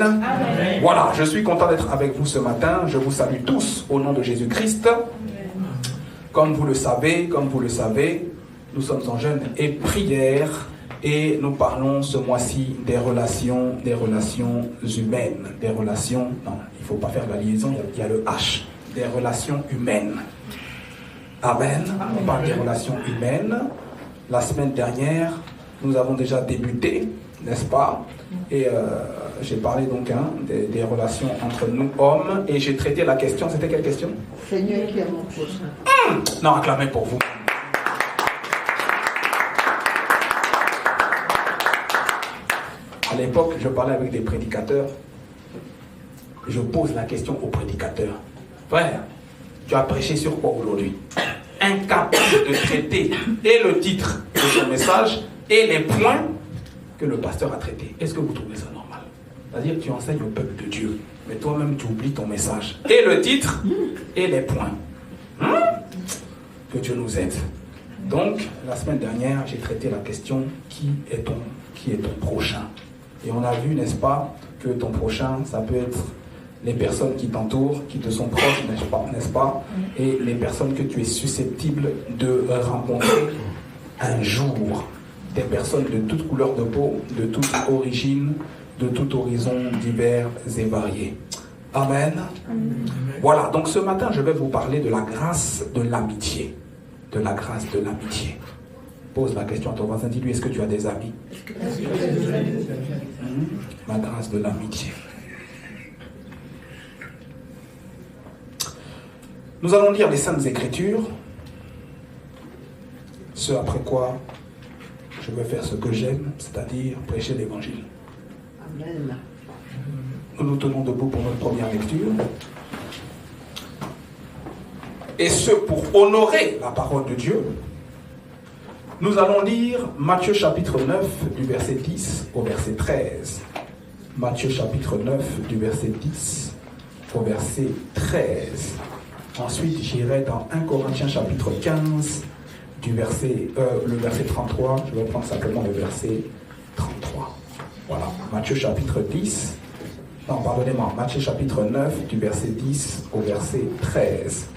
Amen. Voilà, je suis content d'être avec vous ce matin. Je vous salue tous au nom de Jésus-Christ. Comme vous le savez, nous sommes en jeûne et prière et nous parlons ce mois-ci des relations humaines. Des relations, non, il ne faut pas faire la liaison, il y a le H, des relations humaines. Amen. On parle des relations humaines. La semaine dernière, nous avons déjà débuté, n'est-ce pas? Et j'ai parlé donc des relations entre nous hommes et j'ai traité la question. C'était quelle question? Seigneur qui est mon prochain. Non, acclamez pour vous. À l'époque, je parlais avec des prédicateurs. Je pose la question aux prédicateurs. Frère, tu as prêché sur quoi aujourd'hui? Incapable de traiter et le titre de son message et les points que le pasteur a traités. Est-ce que vous trouvez ça normal? C'est-à-dire que tu enseignes au peuple de Dieu, mais toi-même tu oublies ton message. Et le titre et les points. Que Dieu nous aide. Donc, la semaine dernière, j'ai traité la question qui est ton prochain? Et on a vu, n'est-ce pas, que ton prochain, ça peut être les personnes qui t'entourent, qui te sont proches, n'est-ce pas, et les personnes que tu es susceptible de rencontrer un jour. Des personnes de toute couleur de peau, de toute origine, de tout horizon divers et variés. Amen. Voilà, donc ce matin, je vais vous parler de la grâce de l'amitié. De la grâce de l'amitié. Pose la question à ton voisin, dis-lui, est-ce que tu as des amis? La grâce de l'amitié. Nous allons lire les Saintes Écritures, ce après quoi je vais faire ce que j'aime, c'est-à-dire prêcher l'Évangile. Amen. Nous nous tenons debout pour notre première lecture. Et ce, pour honorer la parole de Dieu, nous allons lire Matthieu chapitre 9, du verset 10 au verset 13. Matthieu chapitre 9, du verset 10 au verset 13. Ensuite, j'irai dans 1 Corinthiens chapitre 15, le verset 33. Je vais prendre simplement le verset 33. Voilà, Matthieu chapitre 10. Non, pardonnez-moi, Matthieu chapitre 9, du verset 10 au verset 13.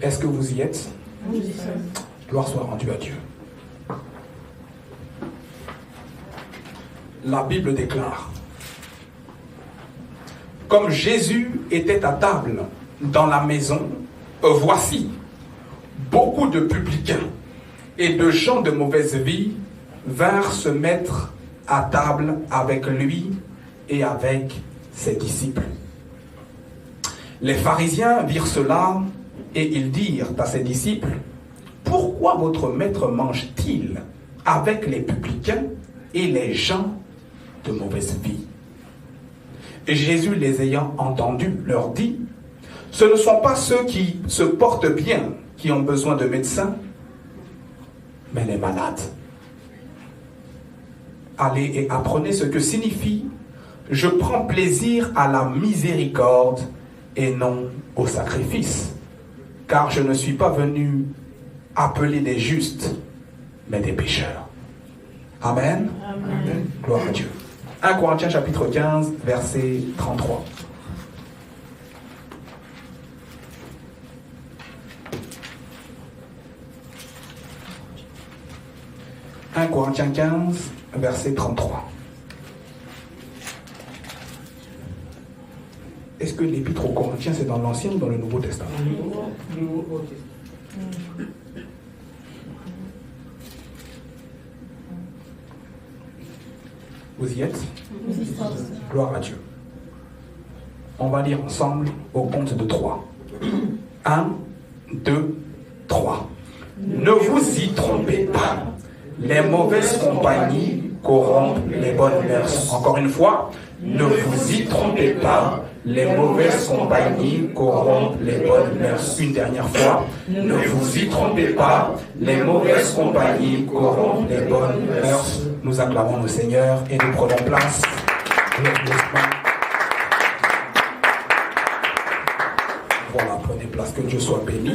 Est-ce que vous y êtes? Oui. Gloire soit rendue à Dieu. La Bible déclare: comme Jésus était à table dans la maison, voici, beaucoup de publicains et de gens de mauvaise vie vinrent se mettre à table avec lui et avec ses disciples. Les pharisiens virent cela et ils dirent à ses disciples: pourquoi votre maître mange-t-il avec les publicains et les gens de mauvaise vie? Et Jésus, les ayant entendus, leur dit: ce ne sont pas ceux qui se portent bien qui ont besoin de médecins, mais les malades. Allez et apprenez ce que signifie: je prends plaisir à la miséricorde et non au sacrifice, car je ne suis pas venu appeler des justes, mais des pécheurs. Amen. Amen. Gloire à Dieu. 1 Corinthiens chapitre 15, verset 33. « 1 Corinthiens 15, verset 33. Est-ce que l'épître aux Corinthiens, c'est dans l'Ancien ou dans le Nouveau Testament? Vous y êtes? Gloire à Dieu. On va lire ensemble au compte de 3. 1, 2, 3. Ne vous y trompez pas. Les mauvaises compagnies corrompent les bonnes mœurs. Encore une fois, ne vous y trompez pas. Les mauvaises compagnies corrompent les bonnes mœurs. Une dernière fois, ne vous y trompez pas. Les mauvaises compagnies corrompent les bonnes mœurs. Nous acclamons le Seigneur et nous prenons place. Voilà, prenez Prenez place, que Dieu soit béni.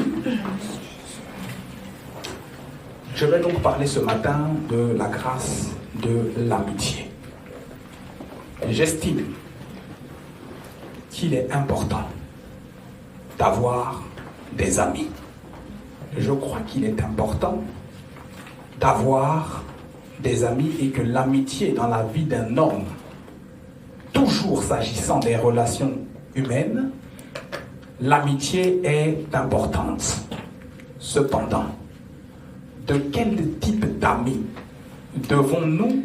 Je vais donc parler ce matin de la grâce de l'amitié. J'estime qu'il est important d'avoir des amis. Je crois qu'il est important d'avoir des amis et que l'amitié dans la vie d'un homme, toujours s'agissant des relations humaines, l'amitié est importante. Cependant, de quel type d'amis devons-nous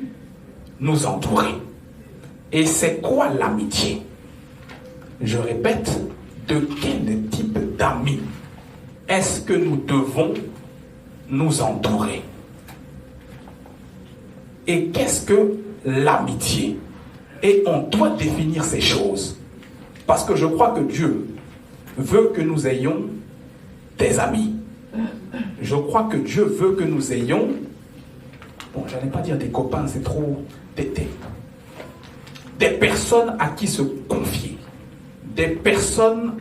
nous entourer? Et c'est quoi l'amitié? Je répète, de quel type d'amis est-ce que nous devons nous entourer? Et qu'est-ce que l'amitié? Et on doit définir ces choses. Parce que je crois que Dieu veut que nous ayons des amis. Je crois que Dieu veut que nous ayons, bon, je n'allais pas dire des copains, c'est trop, des personnes à qui se confier, des personnes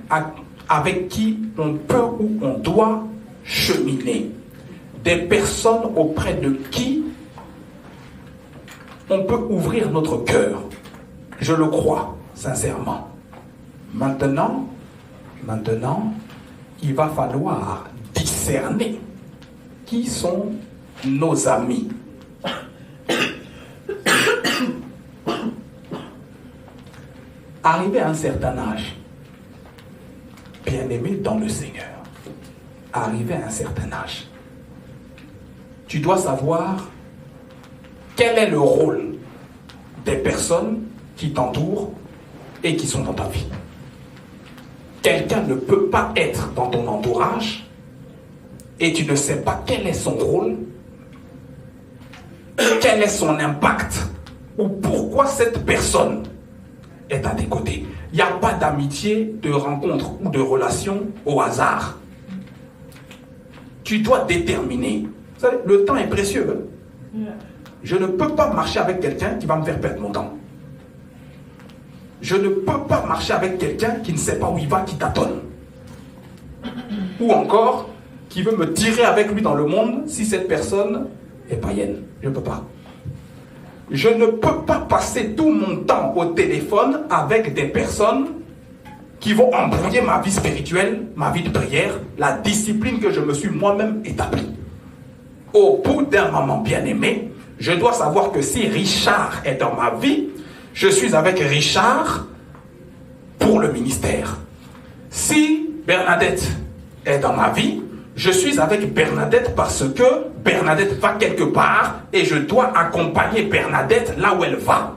avec qui on peut ou on doit cheminer, des personnes auprès de qui on peut ouvrir notre cœur. Je le crois, sincèrement. Maintenant, il va falloir discerner qui sont nos amis. Arrivé à un certain âge, bien-aimé dans le Seigneur, arrivé à un certain âge, tu dois savoir quel est le rôle des personnes qui t'entourent et qui sont dans ta vie. Quelqu'un ne peut pas être dans ton entourage et tu ne sais pas quel est son rôle, quel est son impact ou pourquoi cette personne est à tes côtés. Il n'y a pas d'amitié, de rencontre ou de relation au hasard. Tu dois déterminer. Vous savez, le temps est précieux. Je ne peux pas marcher avec quelqu'un qui va me faire perdre mon temps. Je ne peux pas marcher avec quelqu'un qui ne sait pas où il va, qui tâtonne. Ou encore, qui veut me tirer avec lui dans le monde si cette personne est païenne. Je ne peux pas. Je ne peux pas passer tout mon temps au téléphone avec des personnes qui vont embrouiller ma vie spirituelle, ma vie de prière, la discipline que je me suis moi-même établie. Au bout d'un moment bien aimé, je dois savoir que si Richard est dans ma vie, je suis avec Richard pour le ministère. Si Bernadette est dans ma vie, je suis avec Bernadette parce que Bernadette va quelque part et je dois accompagner Bernadette là où elle va.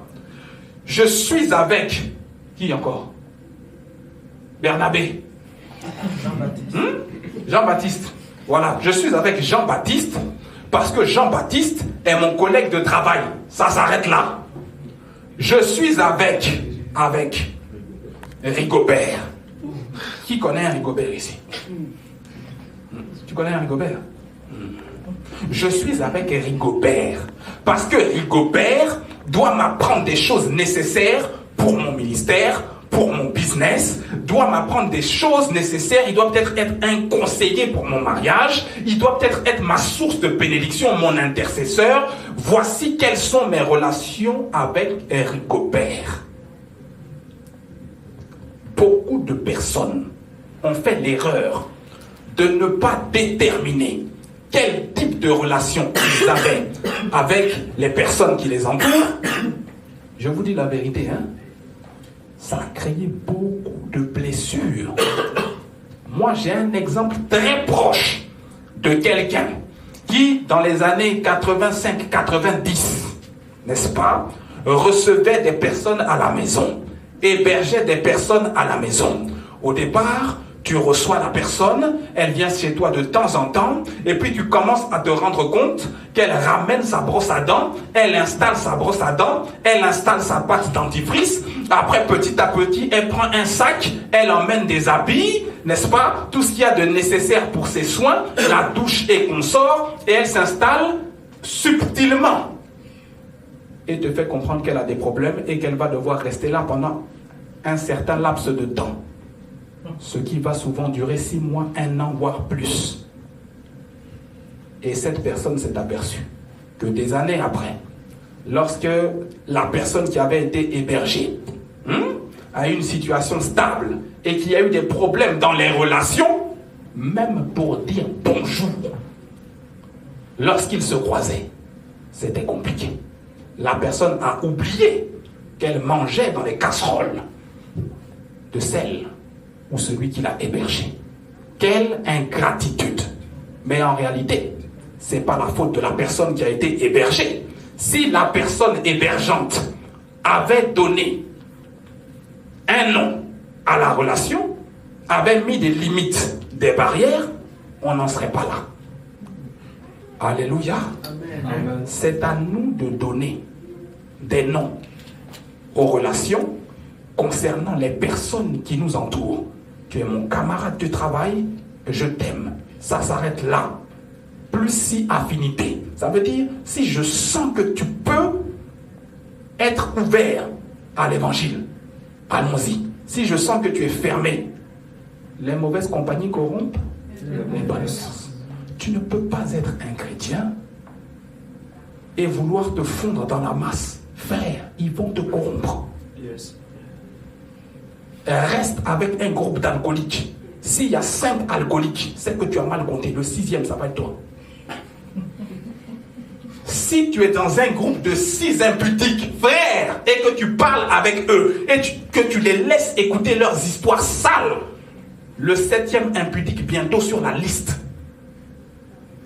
Je suis avec... Qui encore? Bernabé. Jean-Baptiste. Jean-Baptiste. Voilà, je suis avec Jean-Baptiste parce que Jean-Baptiste est mon collègue de travail. Ça s'arrête là. Je suis avec Rigobert. Qui connaît un Rigobert ici? Tu connais un Rigobert? Je suis avec Rigobert parce que Rigobert doit m'apprendre des choses nécessaires pour mon ministère, pour mon business, doit m'apprendre des choses nécessaires. Il doit peut-être être un conseiller pour mon mariage, il doit peut-être être ma source de bénédiction, mon intercesseur. Voici quelles sont mes relations avec Rigobert. Beaucoup de personnes ont fait l'erreur de ne pas déterminer quel type de relation ils avaient avec les personnes qui les entourent. Je vous dis la vérité, ça a créé beaucoup de blessures. Moi, j'ai un exemple très proche de quelqu'un qui, dans les années 85-90, n'est-ce pas, recevait des personnes à la maison, hébergeait des personnes à la maison. Au départ, tu reçois la personne, elle vient chez toi de temps en temps, et puis tu commences à te rendre compte qu'elle ramène sa brosse à dents, elle installe sa brosse à dents, elle installe sa pâte dentifrice, après petit à petit, elle prend un sac, elle emmène des habits, n'est-ce pas, tout ce qu'il y a de nécessaire pour ses soins, la douche et consort, et elle s'installe subtilement. Et te fait comprendre qu'elle a des problèmes et qu'elle va devoir rester là pendant un certain laps de temps. Ce qui va souvent durer 6 mois, 1 an, voire plus. Et cette personne s'est aperçue que des années après, lorsque la personne qui avait été hébergée a eu une situation stable et qu'il y a eu des problèmes dans les relations, même pour dire bonjour, lorsqu'ils se croisaient, c'était compliqué. La personne a oublié qu'elle mangeait dans les casseroles de celle ou celui qui l'a hébergé. Quelle ingratitude! Mais en réalité, ce n'est pas la faute de la personne qui a été hébergée. Si la personne hébergeante avait donné un nom à la relation, avait mis des limites, des barrières, on n'en serait pas là. Alléluia. Amen. C'est à nous de donner des noms aux relations concernant les personnes qui nous entourent. Tu es mon camarade de travail, je t'aime. Ça s'arrête là. Plus si affinité. Ça veut dire, si je sens que tu peux être ouvert à l'évangile, allons-y. Si je sens que tu es fermé, les mauvaises compagnies corrompent les bonnes sens. Tu ne peux pas être un chrétien et vouloir te fondre dans la masse. Frère, ils vont te corrompre. Yes. Reste avec un groupe d'alcooliques. S'il y a 5 alcooliques, c'est que tu as mal compté. Le 6e, ça va être toi. Si tu es dans un groupe de 6 impudiques, frère, et que tu parles avec eux, et que tu les laisses écouter leurs histoires sales, le 7e impudique bientôt sur la liste,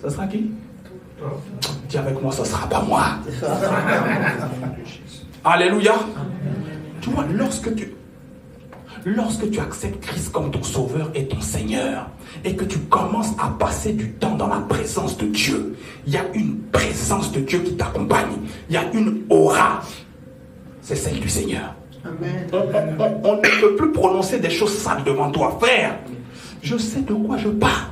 ça sera qui? Dis avec moi, ça sera pas moi. Alléluia. Tu vois, lorsque tu acceptes Christ comme ton sauveur et ton Seigneur, et que tu commences à passer du temps dans la présence de Dieu, il y a une présence de Dieu qui t'accompagne. Il y a une aura. C'est celle du Seigneur. Amen. On ne peut plus prononcer des choses sales devant toi. Frère, je sais de quoi je parle.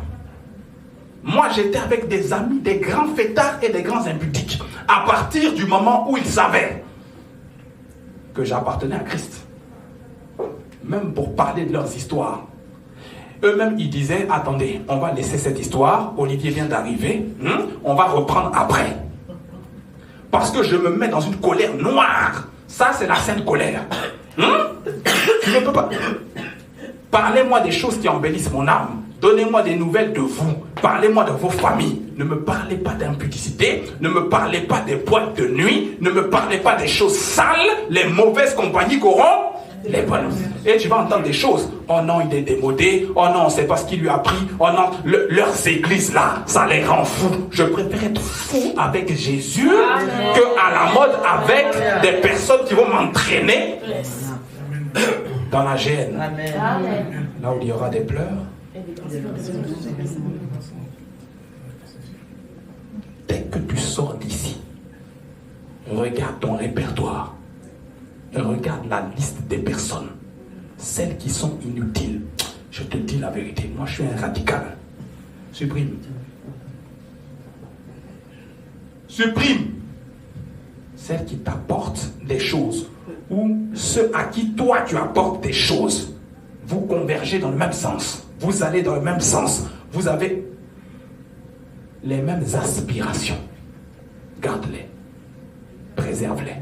Moi, j'étais avec des amis, des grands fêtards et des grands impudiques. À partir du moment où ils savaient que j'appartenais à Christ, même pour parler de leurs histoires, eux-mêmes, ils disaient, attendez, on va laisser cette histoire, Olivier vient d'arriver, on va reprendre après. Parce que je me mets dans une colère noire. Ça, c'est la sainte colère. Tu ne peux pas. Parlez-moi des choses qui embellissent mon âme. Donnez-moi des nouvelles de vous. Parlez-moi de vos familles. Ne me parlez pas d'impudicité. Ne me parlez pas des boîtes de nuit. Ne me parlez pas des choses sales. Les mauvaises compagnies corrompent les bonnes. Et tu vas entendre des choses. Oh non, il est démodé. Oh non, c'est pas ce qu'il lui a pris. Oh non, leurs églises là, ça les rend fous. Je préfère être fou avec Jésus que à la mode avec des personnes qui vont m'entraîner dans la gêne. Là où il y aura des pleurs. Dès que tu sors d'ici, regarde ton répertoire. Regarde la liste des personnes, celles qui sont inutiles. Je te dis la vérité, moi je suis un radical. Supprime. Supprime. Celles qui t'apportent des choses, ou ceux à qui toi tu apportes des choses. Vous convergez dans le même sens. Vous allez dans le même sens. Vous avez les mêmes aspirations. Garde-les. Préserve-les.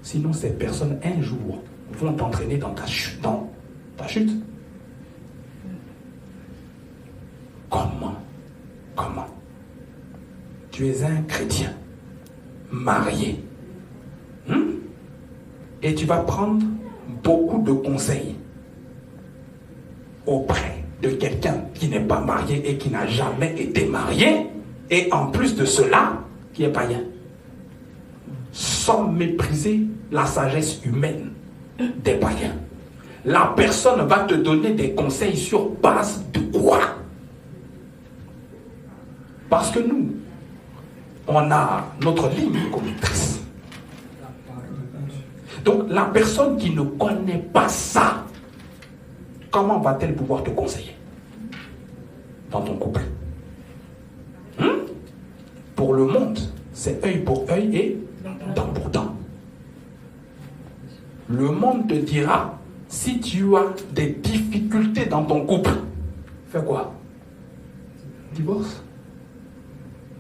Sinon, ces personnes, un jour, vont t'entraîner dans ta chute. Comment tu es un chrétien marié. Et tu vas prendre beaucoup de conseils auprès de quelqu'un qui n'est pas marié et qui n'a jamais été marié. Et en plus de cela, qui est païen. Sans mépriser la sagesse humaine des païens. La personne va te donner des conseils sur base de quoi? Parce que nous, on a notre ligne conductrice. Donc la personne qui ne connaît pas ça, comment va-t-elle pouvoir te conseiller dans ton couple? Pour le monde, c'est œil pour œil et dent pour dent. Le monde te dira Si tu as des difficultés dans ton couple, fais quoi? Divorce.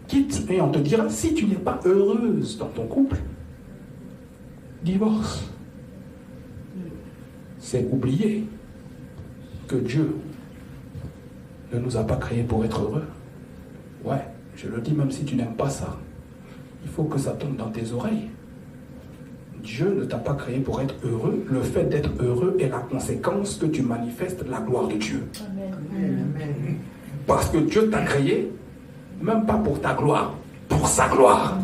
Quitte, et on te dira, si tu n'es pas heureuse dans ton couple, divorce. C'est oublier que Dieu ne nous a pas créés pour être heureux. Ouais, je le dis même si tu n'aimes pas ça. Il faut que ça tombe dans tes oreilles. Dieu ne t'a pas créé pour être heureux. Le fait d'être heureux est la conséquence que tu manifestes la gloire de Dieu. Amen. Parce que Dieu t'a créé, même pas pour ta gloire, pour sa gloire.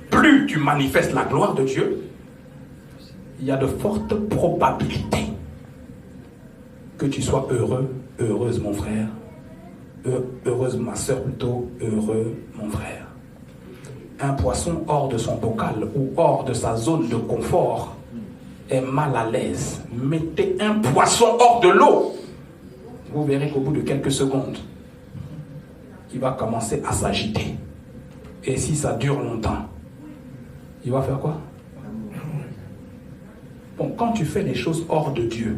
Plus tu manifestes la gloire de Dieu, il y a de fortes probabilités que tu sois heureux, heureuse mon frère, heureuse ma soeur plutôt, heureux mon frère. Un poisson hors de son bocal ou hors de sa zone de confort est mal à l'aise. Mettez un poisson hors de l'eau. Vous verrez qu'au bout de quelques secondes, il va commencer à s'agiter. Et si ça dure longtemps, il va faire quoi? Bon, quand tu fais les choses hors de Dieu,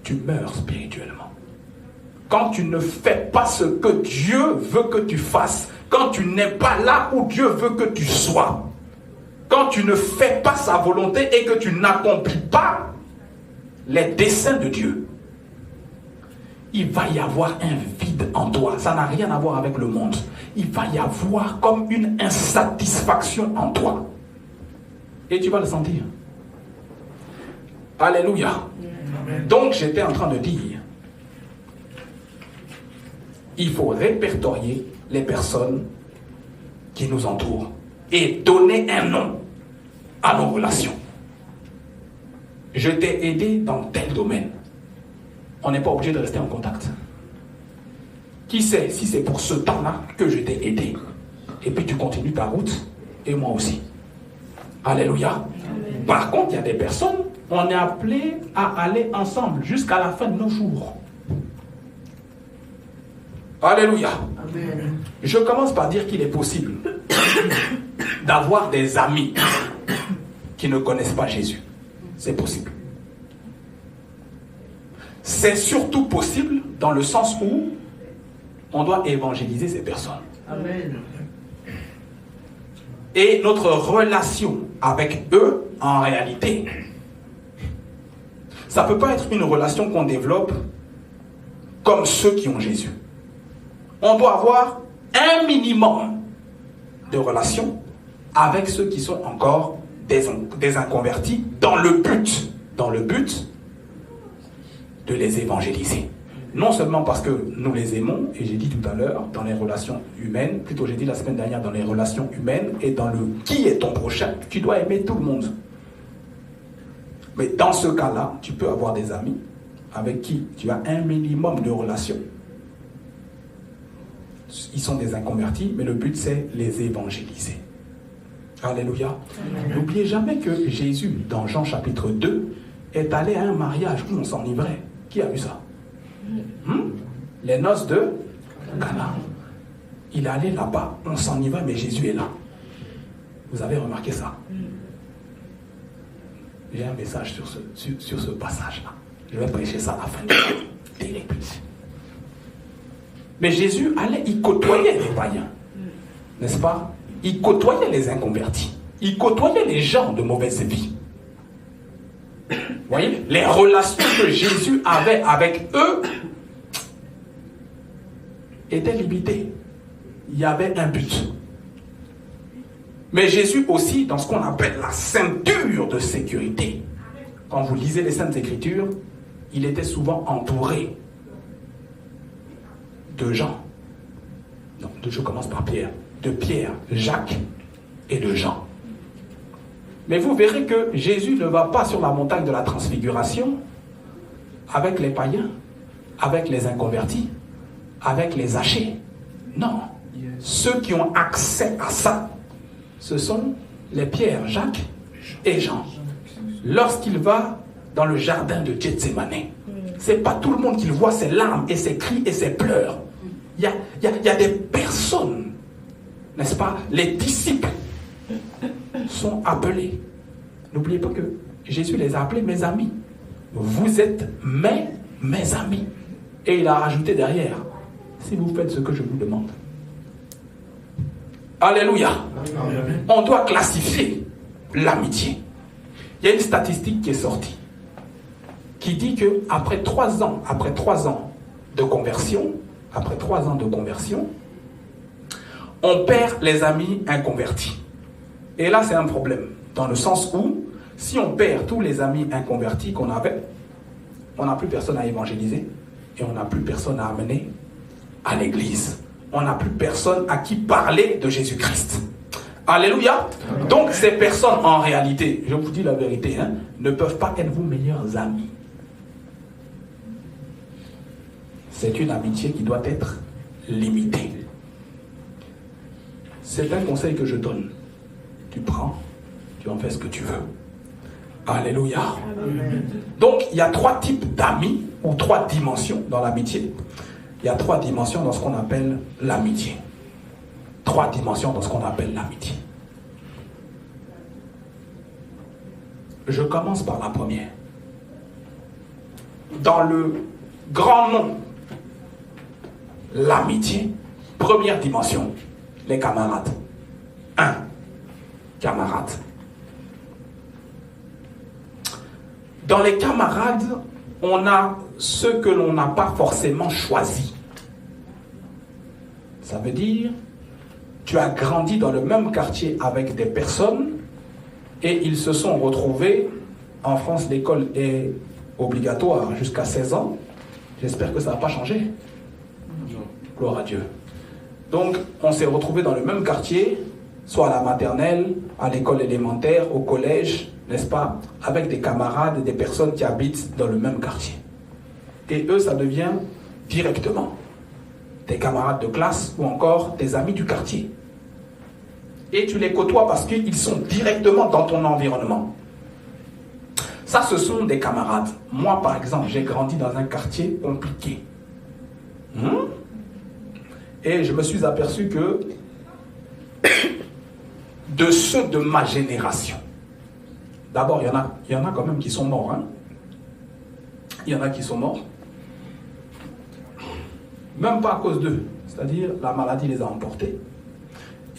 tu meurs spirituellement. Quand tu ne fais pas ce que Dieu veut que tu fasses, quand tu n'es pas là où Dieu veut que tu sois, quand tu ne fais pas sa volonté et que tu n'accomplis pas les desseins de Dieu, il va y avoir un vide en toi. Ça n'a rien à voir avec le monde. Il va y avoir comme une insatisfaction en toi. Et tu vas le sentir. Alléluia. Donc j'étais en train de dire, il faut répertorier les personnes qui nous entourent et donner un nom à nos relations. Je t'ai aidé dans tel domaine. On n'est pas obligé de rester en contact. Qui sait si c'est pour ce temps-là que je t'ai aidé? Et puis tu continues ta route, et moi aussi. Alléluia. Amen. Par contre, il y a des personnes, on est appelé à aller ensemble jusqu'à la fin de nos jours. Alléluia. Amen. Je commence par dire qu'il est possible d'avoir des amis qui ne connaissent pas Jésus. C'est possible. C'est surtout possible dans le sens où on doit évangéliser ces personnes. Amen. Et notre relation avec eux, en réalité, ça ne peut pas être une relation qu'on développe comme ceux qui ont Jésus. On doit avoir un minimum de relations avec ceux qui sont encore des inconvertis dans le but de les évangéliser. Non seulement parce que nous les aimons, et j'ai dit tout à l'heure, dans les relations humaines, plutôt j'ai dit la semaine dernière, dans les relations humaines et dans le qui est ton prochain, tu dois aimer tout le monde. Mais dans ce cas-là, tu peux avoir des amis avec qui tu as un minimum de relations. Ils sont des inconvertis, mais le but c'est les évangéliser. Alléluia. Amen. N'oubliez jamais que Jésus, dans Jean chapitre 2, est allé à un mariage où on s'enivrait. Qui a vu ça? Les noces de Cana. Il est allé là-bas, on s'enivrait, mais Jésus est là. Vous avez remarqué ça? J'ai un message sur ce passage-là. Je vais prêcher ça à la fin des répliques. Mais Jésus allait, il côtoyait les païens. N'est-ce pas? Il côtoyait les inconvertis. Il côtoyait les gens de mauvaise vie. Vous voyez? Les relations que Jésus avait avec eux étaient limitées. Il y avait un but. Mais Jésus aussi, dans ce qu'on appelle la ceinture de sécurité, quand vous lisez les Saintes Écritures, il était souvent entouré de gens. Donc, je commence par Pierre. De Pierre, Jacques et de Jean. Mais vous verrez que Jésus ne va pas sur la montagne de la transfiguration avec les païens, avec les inconvertis, avec les hachés. Non. Ceux qui ont accès à ça, ce sont les Pierre, Jacques et Jean. Lorsqu'il va dans le jardin de Gethsémane, ce n'est pas tout le monde qu'il voit ses larmes et ses cris et ses pleurs. Il y a des personnes, n'est-ce pas? Les disciples sont appelés. N'oubliez pas que Jésus les a appelés mes amis. vous êtes mes amis. Et il a rajouté derrière, si vous faites ce que je vous demande. Alléluia. Amen. On doit classifier l'amitié. Il y a une statistique qui est sortie qui dit que après 3 ans de conversion, on perd les amis inconvertis. Et là, c'est un problème, dans le sens où, si on perd tous les amis inconvertis qu'on avait, on n'a plus personne à évangéliser et on n'a plus personne à amener à l'église. On n'a plus personne à qui parler de Jésus-Christ. Alléluia. Donc, ces personnes, en réalité, je vous dis la vérité, ne peuvent pas être vos meilleurs amis. C'est une amitié qui doit être limitée. C'est un conseil que je donne. Tu prends, tu en fais ce que tu veux. Alléluia. Amen. Donc, il y a 3 types d'amis, ou 3 dimensions dans l'amitié. Il y a 3 dimensions dans ce qu'on appelle l'amitié. 3 dimensions dans ce qu'on appelle l'amitié. Je commence par la première. Dans le grand nom, l'amitié, première dimension, les camarades. 1. Camarades. Dans les camarades, on a ceux que l'on n'a pas forcément choisis. Ça veut dire, tu as grandi dans le même quartier avec des personnes et ils se sont retrouvés. En France, l'école est obligatoire jusqu'à 16 ans. J'espère que ça n'a pas changé. Gloire à Dieu. Donc, on s'est retrouvés dans le même quartier, soit à la maternelle, à l'école élémentaire, au collège, n'est-ce pas, avec des camarades et des personnes qui habitent dans le même quartier. Et eux, ça devient directement des camarades de classe ou encore des amis du quartier. Et tu les côtoies parce qu'ils sont directement dans ton environnement. Ça, ce sont des camarades. Moi, par exemple, j'ai grandi dans un quartier compliqué. Et je me suis aperçu que de ceux de ma génération, d'abord, il y en a quand même qui sont morts. Il y en a qui sont morts. Même pas à cause d'eux. C'est-à-dire, la maladie les a emportés.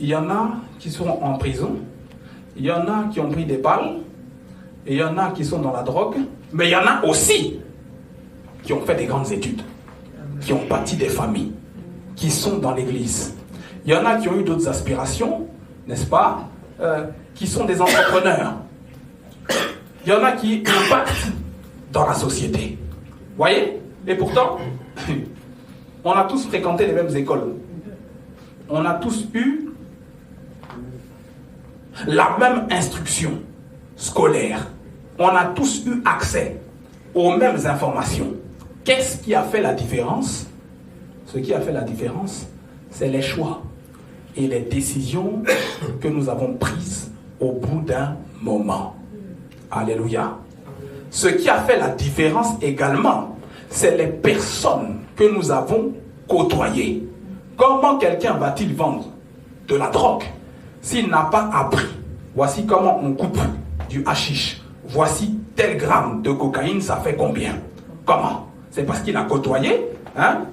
Il y en a qui sont en prison. Il y en a qui ont pris des balles. Et il y en a qui sont dans la drogue. Mais il y en a aussi qui ont fait des grandes études. Qui ont bâti des familles. Qui sont dans l'église. Il y en a qui ont eu d'autres aspirations, n'est-ce pas, qui sont des entrepreneurs. Il y en a qui impactent dans la société. Vous voyez? Et pourtant, on a tous fréquenté les mêmes écoles. On a tous eu la même instruction scolaire. On a tous eu accès aux mêmes informations. Qu'est-ce qui a fait la différence? Ce qui a fait la différence, c'est les choix et les décisions que nous avons prises au bout d'un moment. Alléluia. Ce qui a fait la différence également, c'est les personnes que nous avons côtoyées. Comment quelqu'un va-t-il vendre de la drogue s'il n'a pas appris? Voici comment on coupe du hashish. Voici tel gramme de cocaïne, ça fait combien? Comment? C'est parce qu'il a côtoyé.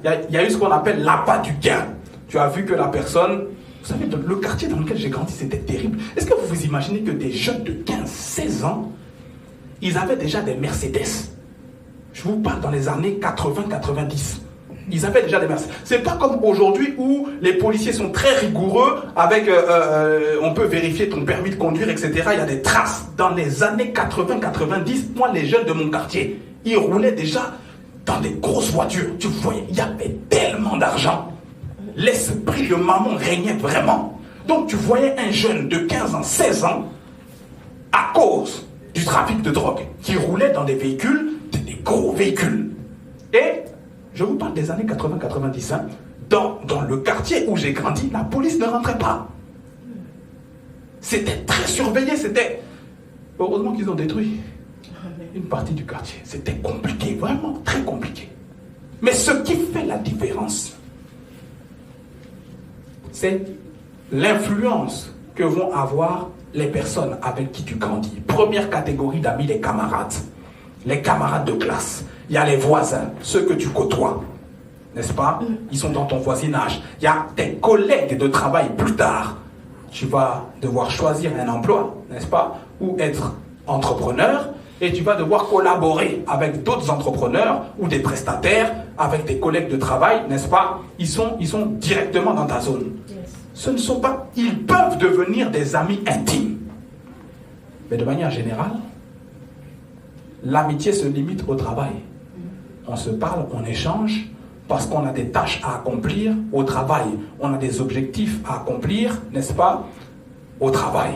Il y a eu ce qu'on appelle l'appât du gain. Tu as vu que la personne... Vous savez, le quartier dans lequel j'ai grandi, c'était terrible. Est-ce que vous vous imaginez que des jeunes de 15-16 ans, ils avaient déjà des Mercedes? Je vous parle dans les années 80-90. Ils avaient déjà des Mercedes. C'est pas comme aujourd'hui où les policiers sont très rigoureux avec... on peut vérifier ton permis de conduire, etc. Il y a des traces. Dans les années 80-90, moi, les jeunes de mon quartier, ils roulaient déjà dans des grosses voitures. Tu voyais, il y avait tellement d'argent. L'esprit de maman régnait vraiment. Donc tu voyais un jeune de 15 ans, 16 ans, à cause du trafic de drogue, qui roulait dans des véhicules, des gros véhicules. Et je vous parle des années 80-90. Dans le quartier où j'ai grandi, la police ne rentrait pas. C'était très surveillé, c'était... Heureusement qu'ils ont détruit une partie du quartier. C'était compliqué, vraiment très compliqué. Mais ce qui fait la différence, c'est l'influence que vont avoir les personnes avec qui tu grandis. Première catégorie d'amis, les camarades. les camarades de classe, il y a les voisins, ceux que tu côtoies, n'est-ce pas? Ils sont dans ton voisinage. Il y a tes collègues de travail plus tard. Tu vas devoir choisir un emploi, n'est-ce pas? Ou être entrepreneur, et tu vas devoir collaborer avec d'autres entrepreneurs ou des prestataires, avec tes collègues de travail, n'est-ce pas? Ils sont directement dans ta zone. Ce ne sont pas... Ils peuvent devenir des amis intimes. Mais de manière générale, l'amitié se limite au travail. On se parle, on échange, parce qu'on a des tâches à accomplir au travail. On a des objectifs à accomplir, n'est-ce pas? Au travail.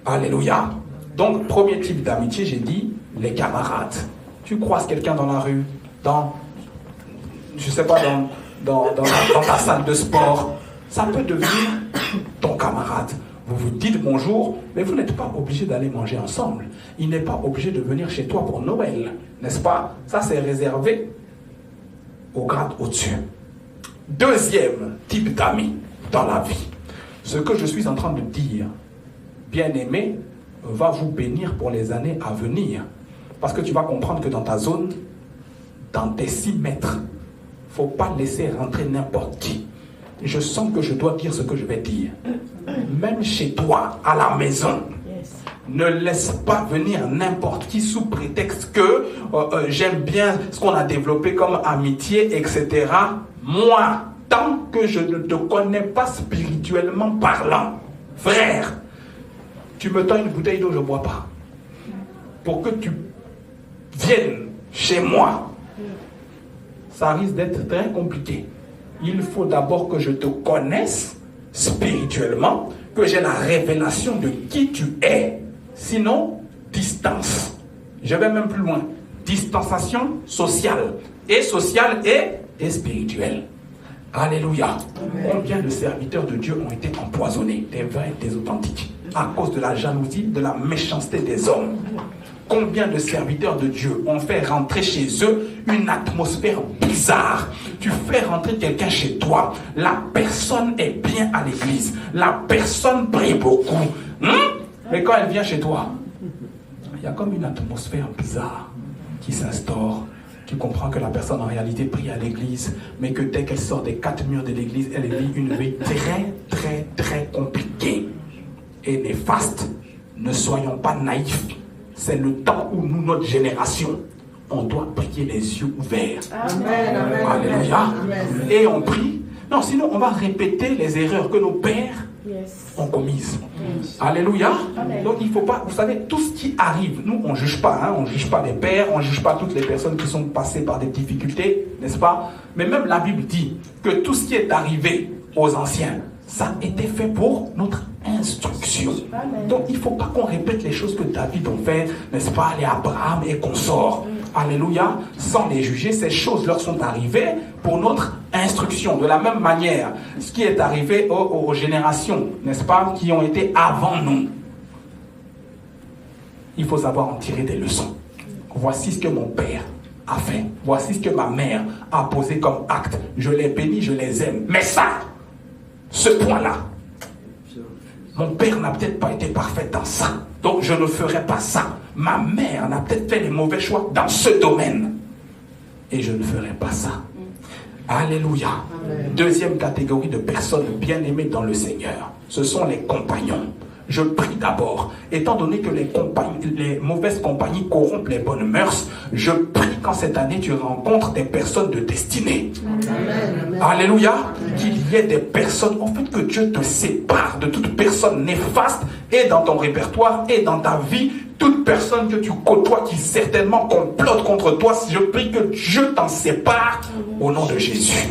Alléluia. Donc, premier type d'amitié, j'ai dit, les camarades. Tu croises quelqu'un dans la rue, je sais pas, dans ta salle de sport, ça peut devenir ton camarade. Vous vous dites bonjour, mais vous n'êtes pas obligé d'aller manger ensemble. Il n'est pas obligé de venir chez toi pour Noël, n'est-ce pas? Ça, c'est réservé au grade au-dessus. Deuxième type d'amis dans la vie. Ce que je suis en train de dire, bien-aimé, va vous bénir pour les années à venir. Parce que tu vas comprendre que dans ta zone, dans tes 6 mètres, il ne faut pas laisser rentrer n'importe qui. Je sens que je dois dire ce que je vais dire. Même chez toi, à la maison, ne laisse pas venir n'importe qui sous prétexte que j'aime bien ce qu'on a développé comme amitié, etc. Moi, tant que je ne te connais pas spirituellement parlant, frère, tu me tends une bouteille d'eau, je ne bois pas. Pour que tu viennes chez moi, ça risque d'être très compliqué. Il faut d'abord que je te connaisse spirituellement, que j'ai la révélation de qui tu es. Sinon, distance. Je vais même plus loin. Distanciation sociale. Et sociale et spirituelle. Alléluia. Combien de serviteurs de Dieu ont été empoisonnés, des vrais et des authentiques, à cause de la jalousie, de la méchanceté des hommes. Combien de serviteurs de Dieu ont fait rentrer chez eux une atmosphère bizarre. Tu fais rentrer quelqu'un chez toi, la personne est bien à l'église, la personne prie beaucoup. Mais quand elle vient chez toi, il y a comme une atmosphère bizarre qui s'instaure. Tu comprends que la personne en réalité prie à l'église, mais que dès qu'elle sort des 4 murs de l'église, elle vit une vie très, très, très compliquée et néfaste. Ne soyons pas naïfs. C'est le temps où nous, notre génération, on doit prier les yeux ouverts. Amen, amen, alléluia. Amen. Et on prie. Non, sinon on va répéter les erreurs que nos pères ont commises. Alléluia. Amen. Donc il ne faut pas, vous savez, tout ce qui arrive, nous on ne juge pas, hein, on ne juge pas les pères, on ne juge pas toutes les personnes qui sont passées par des difficultés, n'est-ce pas? Mais même la Bible dit que tout ce qui est arrivé aux anciens, ça a été fait pour notre instruction. Amen. Donc il ne faut pas qu'on répète les choses que David a fait, n'est-ce pas, les Abraham et consorts. Alléluia, sans les juger, ces choses leur sont arrivées pour notre instruction. De la même manière, ce qui est arrivé aux générations, n'est-ce pas, qui ont été avant nous. Il faut savoir en tirer des leçons. Voici ce que mon père a fait. Voici ce que ma mère a posé comme acte. Je les bénis, je les aime. Mais ça, ce point-là, mon père n'a peut-être pas été parfait dans ça. Donc je ne ferai pas ça. Ma mère n'a peut-être fait les mauvais choix dans ce domaine. Et je ne ferai pas ça. Alléluia. Amen. Deuxième catégorie de personnes bien-aimées dans le Seigneur, ce sont les compagnons. Je prie d'abord, étant donné que les mauvaises compagnies corrompent les bonnes mœurs, je prie qu'en cette année tu rencontres des personnes de destinée. Amen. Alléluia. Qu'il y ait des personnes, en fait, que Dieu te sépare de toute personne néfaste et dans ton répertoire et dans ta vie, toute personne que tu côtoies qui certainement complote contre toi, je prie que Dieu t'en sépare au nom de Jésus.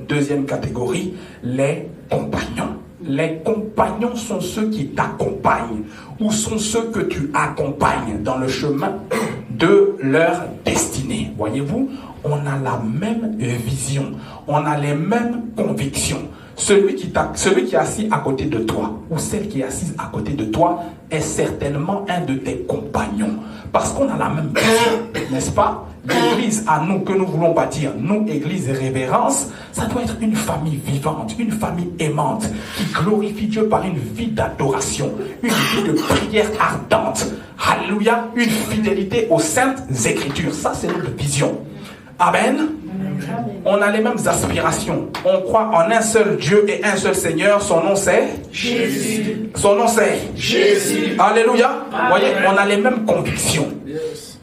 Deuxième catégorie, les compagnons. Les compagnons sont ceux qui t'accompagnent ou sont ceux que tu accompagnes dans le chemin de leur destinée. Voyez-vous, on a la même vision, on a les mêmes convictions. Celui qui est assis à côté de toi ou celle qui est assise à côté de toi est certainement un de tes compagnons. Parce qu'on a la même vision, n'est-ce pas? L'église à nous que nous voulons bâtir, nous, église et révérence, ça doit être une famille vivante, une famille aimante, qui glorifie Dieu par une vie d'adoration, une vie de prière ardente. Alléluia, une fidélité aux saintes écritures. Ça, c'est notre vision. Amen. On a les mêmes aspirations. On croit en un seul Dieu et un seul Seigneur. Son nom c'est Jésus. Son nom c'est Jésus. Alléluia. Vous voyez, on a les mêmes convictions.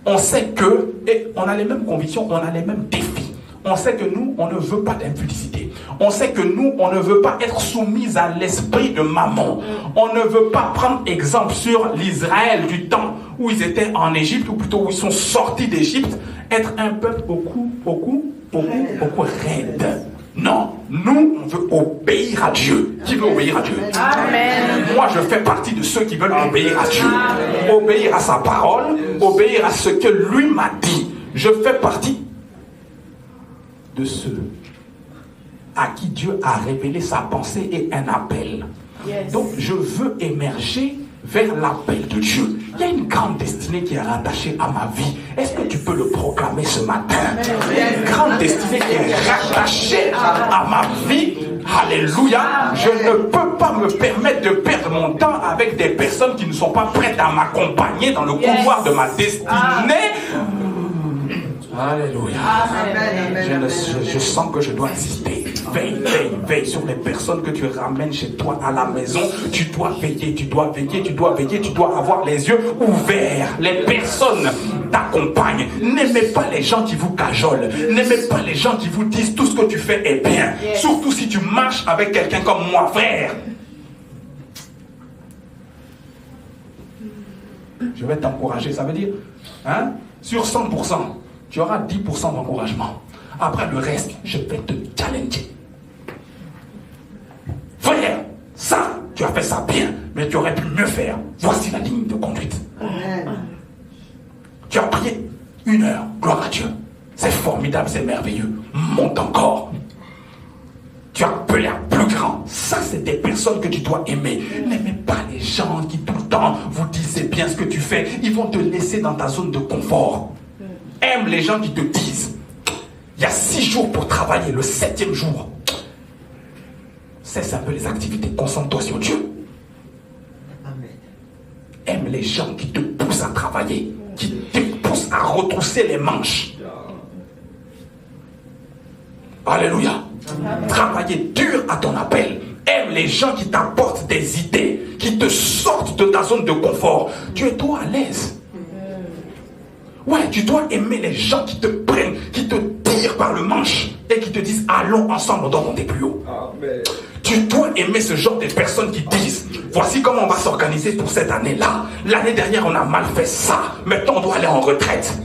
On sait que, et on a les mêmes convictions, on a les mêmes défis. On sait que nous, on ne veut pas d'impudicité. On sait que nous, on ne veut pas être soumis à l'esprit de maman. On ne veut pas prendre exemple sur l'Israël du temps où ils étaient en Égypte, ou plutôt où ils sont sortis d'Égypte, être un peuple beaucoup raide. Non, nous, on veut obéir à Dieu. Qui veut obéir à Dieu? Amen. Moi, je fais partie de ceux qui veulent obéir à Dieu. Obéir à sa parole, obéir à ce que lui m'a dit. Je fais partie de ceux à qui Dieu a révélé sa pensée et un appel. Donc, je veux émerger vers l'appel de Dieu. Il y a une grande destinée qui est rattachée à ma vie. Est-ce que tu peux le proclamer ce matin? Il y a une grande destinée qui est rattachée à ma vie. Alléluia. Je ne peux pas me permettre de perdre mon temps avec des personnes qui ne sont pas prêtes à m'accompagner dans le couloir de ma destinée. Alléluia. Je sens que je dois insister. Veille sur les personnes que tu ramènes chez toi à la maison. Tu dois veiller, tu dois avoir les yeux ouverts. Les personnes t'accompagnent. N'aimez pas les gens qui vous cajolent. N'aimez pas les gens qui vous disent tout ce que tu fais est bien. Surtout si tu marches avec quelqu'un comme moi, frère. Je vais t'encourager, ça veut dire, sur 100%, tu auras 10% d'encouragement. Après le reste, je vais te challenger. Frère, ça, tu as fait ça bien, mais tu aurais pu mieux faire. Voici la ligne de conduite. Amen. Tu as prié 1 heure, gloire à Dieu. C'est formidable, c'est merveilleux. Monte encore. Tu as appelé à plus grand. Ça, c'est des personnes que tu dois aimer. N'aimez pas les gens qui tout le temps vous disent c'est bien ce que tu fais. Ils vont te laisser dans ta zone de confort. Aime les gens qui te disent il y a 6 jours pour travailler, le 7e jour. Cesse un peu les activités, concentre-toi sur Dieu. Amen. Aime les gens qui te poussent à travailler, qui te poussent à retrousser les manches. Alléluia. Travailler dur à ton appel. Aime les gens qui t'apportent des idées, qui te sortent de ta zone de confort. Tu es toi à l'aise. Ouais, tu dois aimer les gens qui te prennent, qui te tirent par le manche et qui te disent allons ensemble, on doit monter plus haut. Amen. Tu dois aimer ce genre de personnes qui disent voici comment on va s'organiser pour cette année-là. L'année dernière, on a mal fait ça. Maintenant, on doit aller en retraite.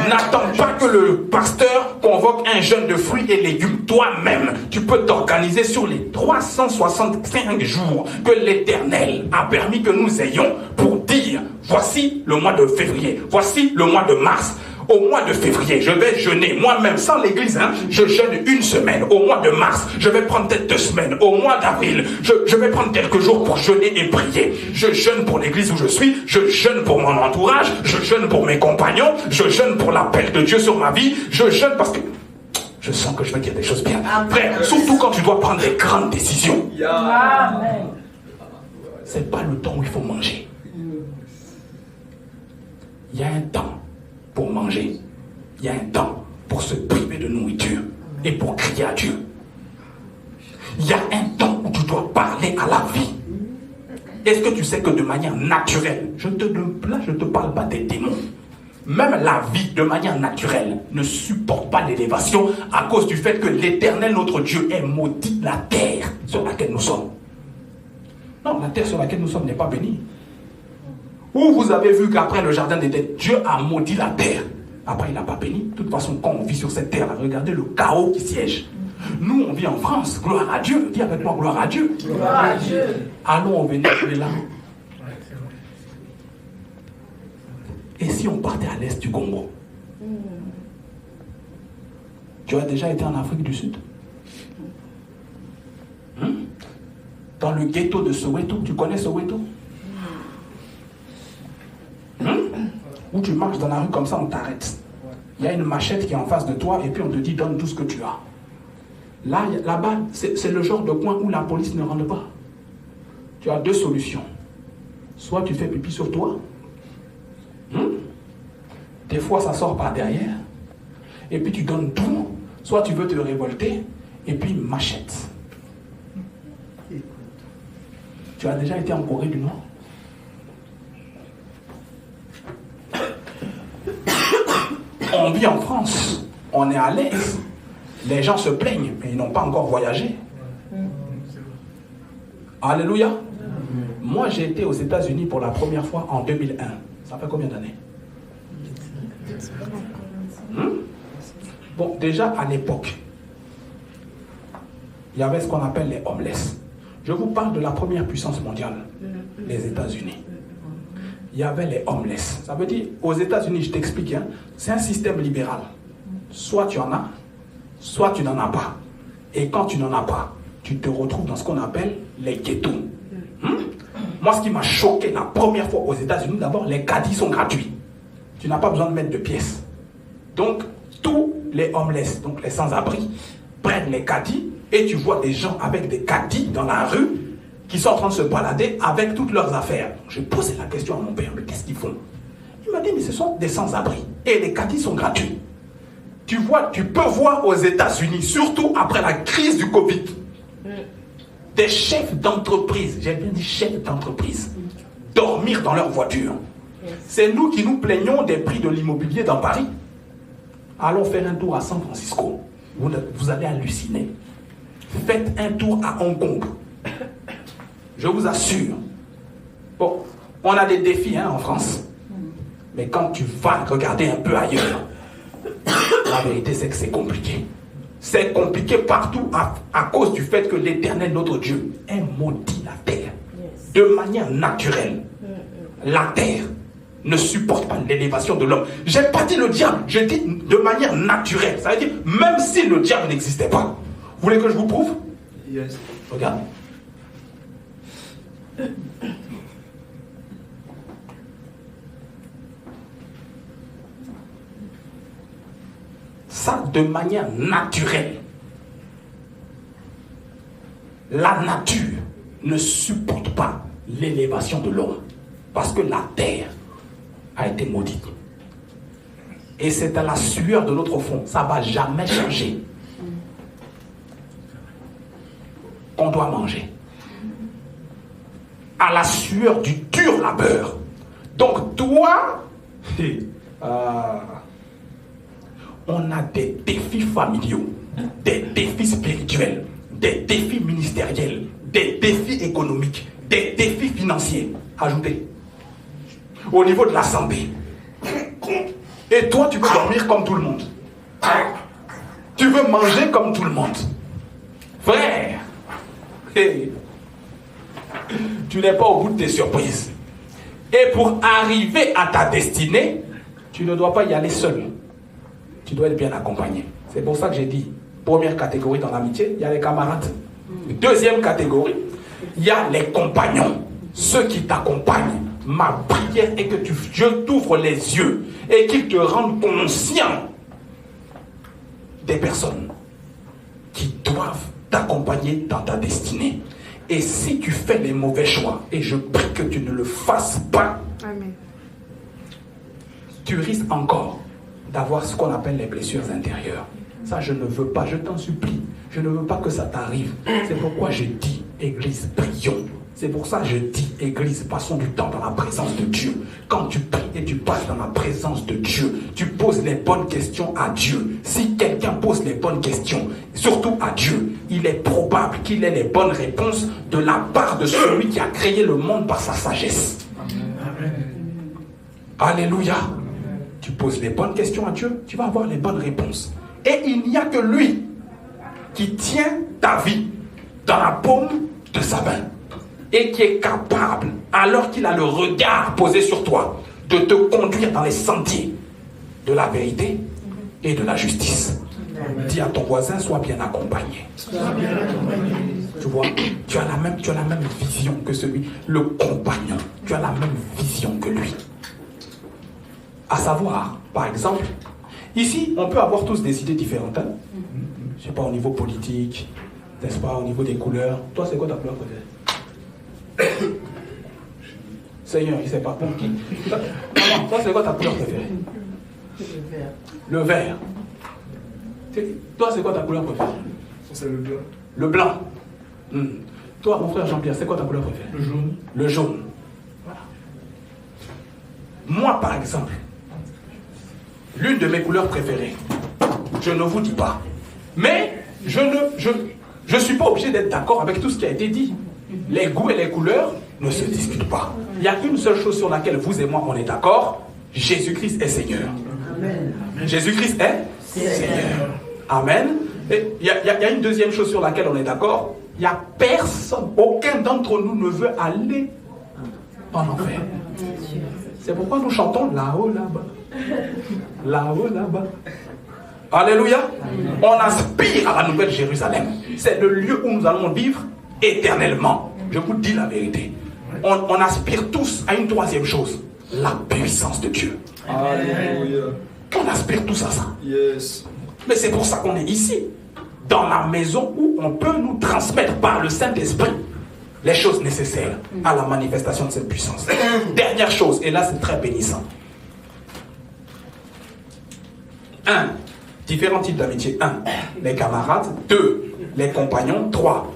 N'attends pas que le pasteur convoque un jeûne de fruits et légumes. Toi-même, tu peux t'organiser sur les 365 jours que l'Éternel a permis que nous ayons pour dire voici le mois de février, voici le mois de mars. Au mois de février, je vais jeûner moi-même sans l'église. Je jeûne 1 semaine. Au mois de mars, je vais prendre peut-être 2 semaines. Au mois d'avril, je vais prendre quelques jours pour jeûner et prier. Je jeûne pour l'église où je suis. Je jeûne pour mon entourage. Je jeûne pour mes compagnons. Je jeûne pour l'appel de Dieu sur ma vie. Je jeûne parce que je sens que je vais dire des choses bien. Frère, surtout quand tu dois prendre des grandes décisions. Amen. C'est pas le temps où il faut manger. Il y a un temps pour manger, il y a un temps pour se priver de nourriture et pour crier à Dieu. Il y a un temps où tu dois parler à la vie. Est-ce que tu sais que de manière naturelle, je ne te parle pas des démons, même la vie de manière naturelle ne supporte pas l'élévation à cause du fait que l'Éternel, notre Dieu, ait maudit la terre sur laquelle nous sommes. Non, la terre sur laquelle nous sommes n'est pas bénie. Où vous avez vu qu'après le jardin d'Éden, Dieu a maudit la terre. Après, il n'a pas béni. De toute façon, quand on vit sur cette terre-là, regardez le chaos qui siège. Nous, on vit en France. Gloire à Dieu. Dis avec moi, gloire à Dieu. Gloire à Dieu. Allons au Venezuela. Et si on partait à l'est du Congo? Tu as déjà été en Afrique du Sud? Dans le ghetto de Soweto. Tu connais Soweto? où tu marches dans la rue comme ça, on t'arrête. Il y a une machette qui est en face de toi et puis on te dit donne tout ce que tu as. Là-bas, c'est le genre de coin où la police ne rentre pas. Tu as deux solutions. Soit tu fais pipi sur toi. Des fois, ça sort par derrière. Et puis tu donnes tout. Soit tu veux te révolter. Et puis machette. Tu as déjà été en Corée du Nord? On vit en France. On est à l'aise. Les gens se plaignent, mais ils n'ont pas encore voyagé. Alléluia. Moi, j'ai été aux États-Unis pour la première fois en 2001. Ça fait combien d'années? Bon, déjà à l'époque, il y avait ce qu'on appelle les homeless. Je vous parle de la première puissance mondiale, les États-Unis. Il y avait les homeless. Ça veut dire, aux États-Unis, je t'explique, hein, c'est un système libéral. Soit tu en as, soit tu n'en as pas. Et quand tu n'en as pas, tu te retrouves dans ce qu'on appelle les ghettos. Moi, ce qui m'a choqué la première fois aux États-Unis, d'abord, les caddies sont gratuits. Tu n'as pas besoin de mettre de pièces. Donc, tous les homeless, donc les sans-abri, prennent les caddies et tu vois des gens avec des caddies dans la rue qui sont en train de se balader avec toutes leurs affaires. J'ai posé la question à mon père, mais qu'est-ce qu'ils font? Il m'a dit, mais ce sont des sans-abri et les caddies sont gratuits. Tu vois, tu peux voir aux États-Unis, surtout après la crise du Covid, des chefs d'entreprise, j'ai bien dit chefs d'entreprise, dormir dans leur voiture. C'est nous qui nous plaignons des prix de l'immobilier dans Paris. Allons faire un tour à San Francisco. Vous allez halluciner. Faites un tour à Hong Kong. Je vous assure. Bon, on a des défis en France. Mais quand tu vas regarder un peu ailleurs, la vérité c'est que c'est compliqué. C'est compliqué partout à cause du fait que l'Éternel, notre Dieu, est maudit la terre. De manière naturelle. La terre ne supporte pas l'élévation de l'homme. J'ai pas dit le diable, je dis de manière naturelle. Ça veut dire, même si le diable n'existait pas. Vous voulez que je vous prouve? Yes. Regarde. Ça, de manière naturelle. La nature ne supporte pas l'élévation de l'homme. Parce que la terre a été maudite. Et c'est à la sueur de notre front. Ça ne va jamais changer. Qu'on doit manger. À la sueur du dur labeur. Donc toi, on a des défis familiaux, des défis spirituels, des défis ministériels, des défis économiques, des défis financiers. Ajoutez. Au niveau de la santé. Et toi, tu veux dormir comme tout le monde. Tu veux manger comme tout le monde. Frère, hey, tu n'es pas au bout de tes surprises. Et pour arriver à ta destinée, tu ne dois pas y aller seul. Tu dois être bien accompagné. C'est pour ça que j'ai dit, première catégorie dans l'amitié, il y a les camarades. Deuxième catégorie, il y a les compagnons. Ceux qui t'accompagnent. Ma prière est que Dieu t'ouvre les yeux et qu'il te rende conscient des personnes qui doivent t'accompagner dans ta destinée. Et si tu fais les mauvais choix, et je prie que tu ne le fasses pas, amen, tu risques encore d'avoir ce qu'on appelle les blessures intérieures. Ça, je ne veux pas, je t'en supplie. Je ne veux pas que ça t'arrive. C'est pourquoi je dis, Église, prions. C'est pour ça que je dis, Église, passons du temps dans la présence de Dieu. Quand tu pries et tu passes dans la présence de Dieu, tu poses les bonnes questions à Dieu. Si quelqu'un pose les bonnes questions, surtout à Dieu, il est probable qu'il ait les bonnes réponses de la part de celui qui a créé le monde par sa sagesse. Amen. Alléluia. Tu poses les bonnes questions à Dieu, tu vas avoir les bonnes réponses. Et il n'y a que lui qui tient ta vie dans la paume de sa main. Et qui est capable, alors qu'il a le regard posé sur toi, de te conduire dans les sentiers de la vérité et de la justice. Amen. Dis à ton voisin, sois bien accompagné. Sois bien accompagné. Tu vois, tu as la même vision que celui, le compagnon. Tu as la même vision que lui. À savoir, par exemple, ici, on peut avoir tous des idées différentes. Hein? Je ne sais pas, au niveau politique, n'est-ce pas, au niveau des couleurs. Toi, c'est quoi ta couleur préférée? Seigneur, il ne sait pas pour qui. Maman, toi, c'est quoi ta couleur préférée? Le vert. Toi, c'est quoi ta couleur préférée? C'est le blanc. Le blanc. Toi, mon frère Jean-Pierre, c'est quoi ta couleur préférée? Le jaune. Le jaune. Voilà. Moi, par exemple, l'une de mes couleurs préférées, je ne vous dis pas, mais je ne suis pas obligé d'être d'accord avec tout ce qui a été dit. Les goûts et les couleurs ne se discutent pas. Il y a une seule chose sur laquelle vous et moi on est d'accord, Jésus-Christ est Seigneur. Amen. Jésus-Christ est Seigneur. Amen. Et il y a une deuxième chose sur laquelle on est d'accord, il n'y a personne, aucun d'entre nous ne veut aller en enfer. C'est pourquoi nous chantons là-haut, là-bas. Là-haut, là-bas. Alléluia. On aspire à la nouvelle Jérusalem. C'est le lieu où nous allons vivre éternellement. Je vous dis la vérité. On aspire tous à une troisième chose. La puissance de Dieu. Alléluia. On aspire tous à ça. Yes. Mais c'est pour ça qu'on est ici. Dans la maison où on peut nous transmettre par le Saint-Esprit les choses nécessaires à la manifestation de cette puissance. Dernière chose, et là c'est très bénissant. 1. Différents types d'amitié. 1. Les camarades. 2. Les compagnons. 3.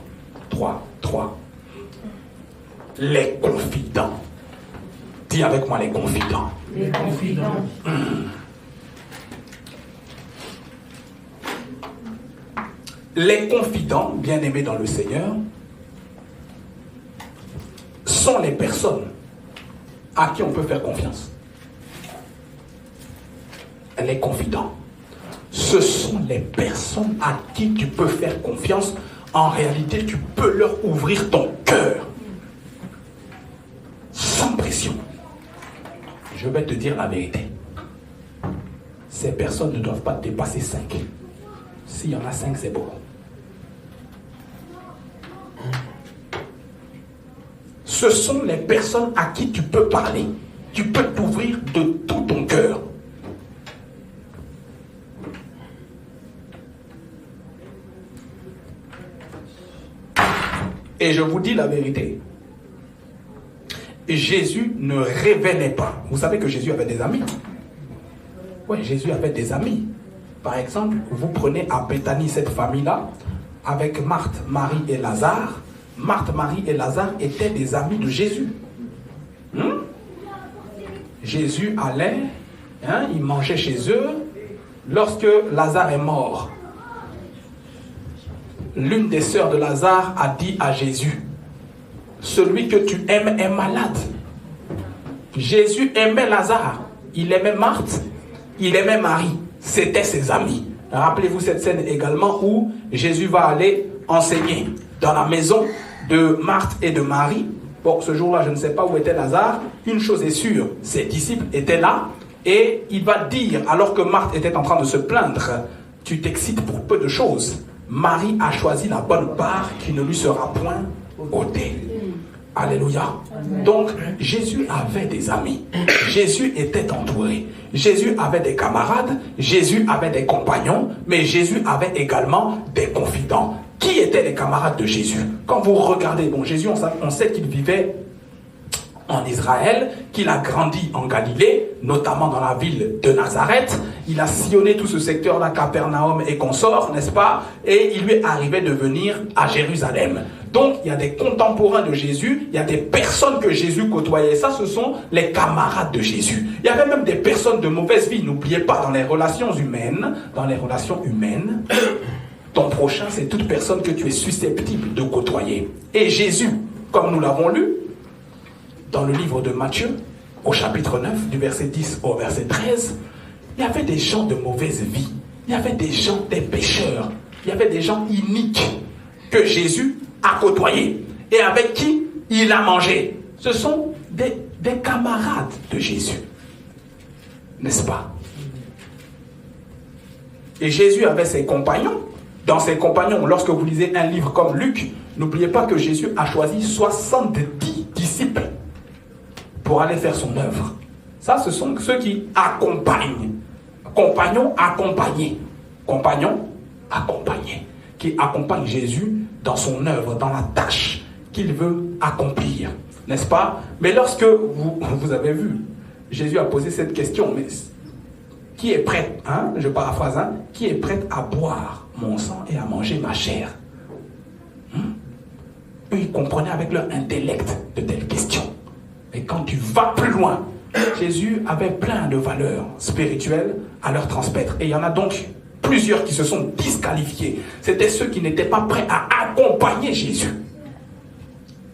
Les confidents. Dis avec moi les confidents. Les confidents. Les confidents, bien-aimés dans le Seigneur, sont les personnes à qui on peut faire confiance. Les confidents, ce sont les personnes à qui tu peux faire confiance. En réalité, tu peux leur ouvrir ton cœur. Sans pression. Je vais te dire la vérité. Ces personnes ne doivent pas dépasser 5. S'il y en a 5, c'est beaucoup. Ce sont les personnes à qui tu peux parler. Tu peux t'ouvrir de tout ton cœur. Et je vous dis la vérité. Jésus ne révélait pas. Vous savez que Jésus avait des amis. Oui, Jésus avait des amis. Par exemple, vous prenez à Béthanie cette famille-là, avec Marthe, Marie et Lazare. Marthe, Marie et Lazare étaient des amis de Jésus. Jésus allait, il mangeait chez eux. Lorsque Lazare est mort, l'une des sœurs de Lazare a dit à Jésus, celui que tu aimes est malade. Jésus aimait Lazare, il aimait Marthe, il aimait Marie. C'était ses amis. Rappelez-vous cette scène également où Jésus va aller enseigner dans la maison de Marthe et de Marie. Bon, ce jour-là, je ne sais pas où était Lazare. Une chose est sûre, ses disciples étaient là et il va dire, alors que Marthe était en train de se plaindre, tu t'excites pour peu de choses. Marie a choisi la bonne part qui ne lui sera point ôtée. Alléluia. Donc, Jésus avait des amis. Jésus était entouré. Jésus avait des camarades. Jésus avait des compagnons. Mais Jésus avait également des confidents. Qui étaient les camarades de Jésus? Quand vous regardez, bon, Jésus, on sait qu'il vivait en Israël, qu'il a grandi en Galilée, notamment dans la ville de Nazareth. Il a sillonné tout ce secteur-là, Capernaum et consorts, n'est-ce pas? Et il lui est arrivé de venir à Jérusalem. Donc, il y a des contemporains de Jésus, il y a des personnes que Jésus côtoyait. Ça, ce sont les camarades de Jésus. Il y avait même des personnes de mauvaise vie. N'oubliez pas, dans les relations humaines, ton prochain, c'est toute personne que tu es susceptible de côtoyer. Et Jésus, comme nous l'avons lu, dans le livre de Matthieu, au chapitre 9, du verset 10 au verset 13, il y avait des gens de mauvaise vie. Il y avait des gens, des pécheurs. Il y avait des gens iniques que Jésus a côtoyés et avec qui il a mangé. Ce sont des camarades de Jésus. N'est-ce pas? Et Jésus avait ses compagnons. Dans ses compagnons, lorsque vous lisez un livre comme Luc, n'oubliez pas que Jésus a choisi 70 disciples pour aller faire son œuvre. Ça, ce sont ceux qui accompagnent. Compagnons accompagnés. Compagnons accompagnés. Qui accompagnent Jésus dans son œuvre, dans la tâche qu'il veut accomplir. N'est-ce pas? Mais lorsque vous avez vu, Jésus a posé cette question, mais qui est prêt, hein, je paraphrase, hein, qui est prêt à boire mon sang et à manger ma chair? Eux, ils comprenaient avec leur intellect de telles questions. Et quand tu vas plus loin, Jésus avait plein de valeurs spirituelles à leur transmettre. Et il y en a donc plusieurs qui se sont disqualifiés. C'était ceux qui n'étaient pas prêts à accompagner Jésus.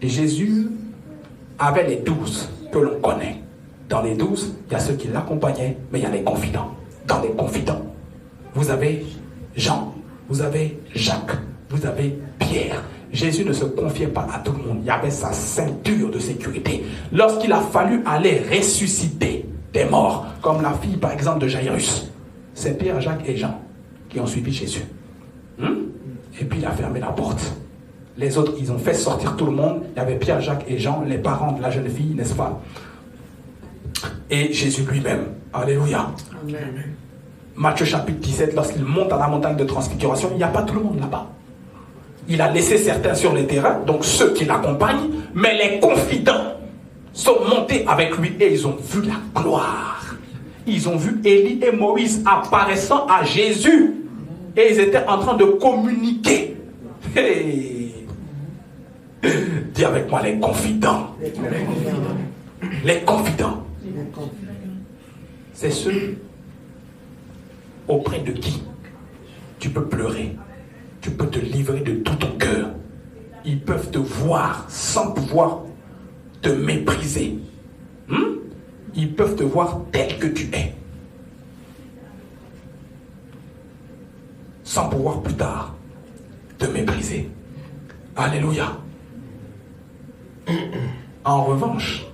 Et Jésus avait les 12 que l'on connaît. Dans les 12, il y a ceux qui l'accompagnaient, mais il y a les confidents. Dans les confidents, vous avez Jean, vous avez Jacques, vous avez Pierre. Jésus ne se confiait pas à tout le monde. Il y avait sa ceinture de sécurité. Lorsqu'il a fallu aller ressusciter des morts, comme la fille par exemple de Jairus, c'est Pierre, Jacques et Jean qui ont suivi Jésus. Et puis il a fermé la porte. Les autres, ils ont fait sortir tout le monde. Il y avait Pierre, Jacques et Jean, les parents de la jeune fille, n'est-ce pas? Et Jésus lui-même. Alléluia. Amen. Matthieu chapitre 17, lorsqu'il monte à la montagne de transfiguration, il n'y a pas tout le monde là-bas. Il a laissé certains sur le terrain, donc ceux qui l'accompagnent, mais les confidents sont montés avec lui et ils ont vu la gloire. Ils ont vu Élie et Moïse apparaissant à Jésus et ils étaient en train de communiquer. Hey. Dis avec moi les confidents. Les confidents. C'est ceux auprès de qui tu peux pleurer. Tu peux te livrer de tout ton cœur. Ils peuvent te voir sans pouvoir te mépriser. Ils peuvent te voir tel que tu es. Sans pouvoir plus tard te mépriser. Alléluia. En revanche,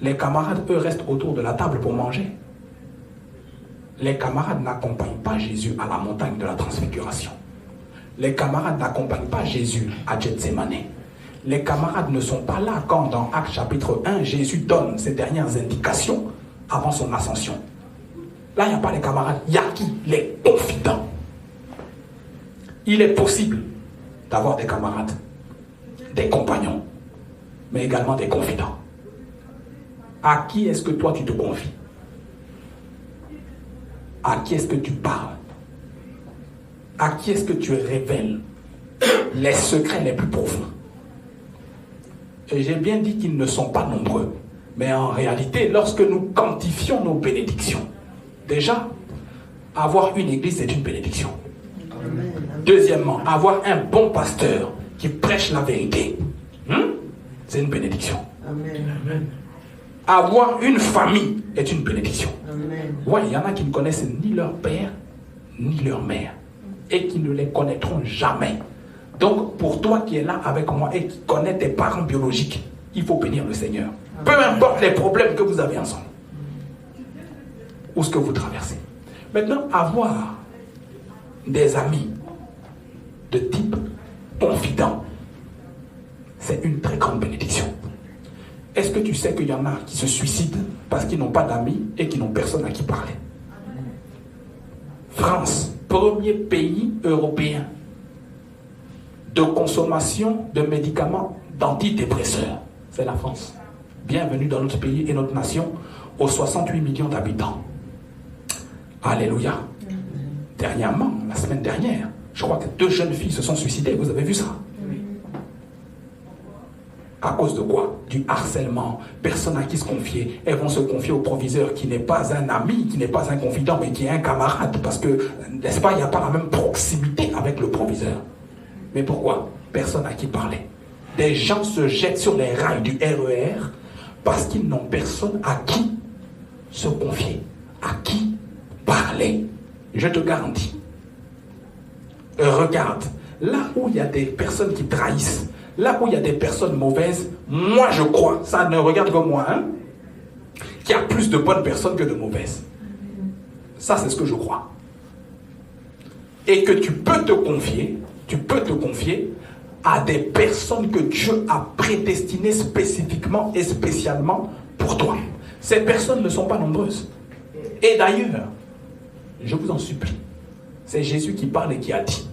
les camarades, eux, restent autour de la table pour manger. Les camarades n'accompagnent pas Jésus à la montagne de la transfiguration. Les camarades n'accompagnent pas Jésus à Gethsémane. Les camarades ne sont pas là quand dans Actes chapitre 1, Jésus donne ses dernières indications avant son ascension. Là, il n'y a pas les camarades. Il y a qui? Les confidents. Il est possible d'avoir des camarades, des compagnons, mais également des confidents. À qui est-ce que toi tu te confies? À qui est-ce que tu parles? À qui est-ce que tu révèles les secrets les plus profonds? Et j'ai bien dit qu'ils ne sont pas nombreux. Mais en réalité, lorsque nous quantifions nos bénédictions, déjà, avoir une église, c'est une bénédiction. Amen. Deuxièmement, avoir un bon pasteur qui prêche la vérité, c'est une bénédiction. Amen. Avoir une famille est une bénédiction. Amen. Ouais, il y en a qui ne connaissent ni leur père, ni leur mère. Et qui ne les connaîtront jamais. Donc, pour toi qui es là avec moi et qui connais tes parents biologiques, il faut bénir le Seigneur. Peu importe les problèmes que vous avez ensemble. Ou ce que vous traversez. Maintenant, avoir des amis de type confident, c'est une très grande bénédiction. Est-ce que tu sais qu'il y en a qui se suicident parce qu'ils n'ont pas d'amis et qui n'ont personne à qui parler? France, premier pays européen de consommation de médicaments d'antidépresseurs. C'est la France. Bienvenue dans notre pays et notre nation aux 68 millions d'habitants. Alléluia. Dernièrement, la semaine dernière, je crois que 2 jeunes filles se sont suicidées. Vous avez vu ça? À cause de quoi? Du harcèlement. Personne à qui se confier. Elles vont se confier au proviseur qui n'est pas un ami, qui n'est pas un confident, mais qui est un camarade. Parce que, n'est-ce pas, il n'y a pas la même proximité avec le proviseur. Mais pourquoi? Personne à qui parler. Des gens se jettent sur les rails du RER parce qu'ils n'ont personne à qui se confier, à qui parler. Je te garantis. Regarde, là où il y a des personnes qui trahissent, là où il y a des personnes mauvaises, moi je crois, ça ne regarde que moi, qu'il y a plus de bonnes personnes que de mauvaises. Ça, c'est ce que je crois. Et que tu peux te confier à des personnes que Dieu a prédestinées spécifiquement et spécialement pour toi. Ces personnes ne sont pas nombreuses. Et d'ailleurs, je vous en supplie, c'est Jésus qui parle et qui a dit,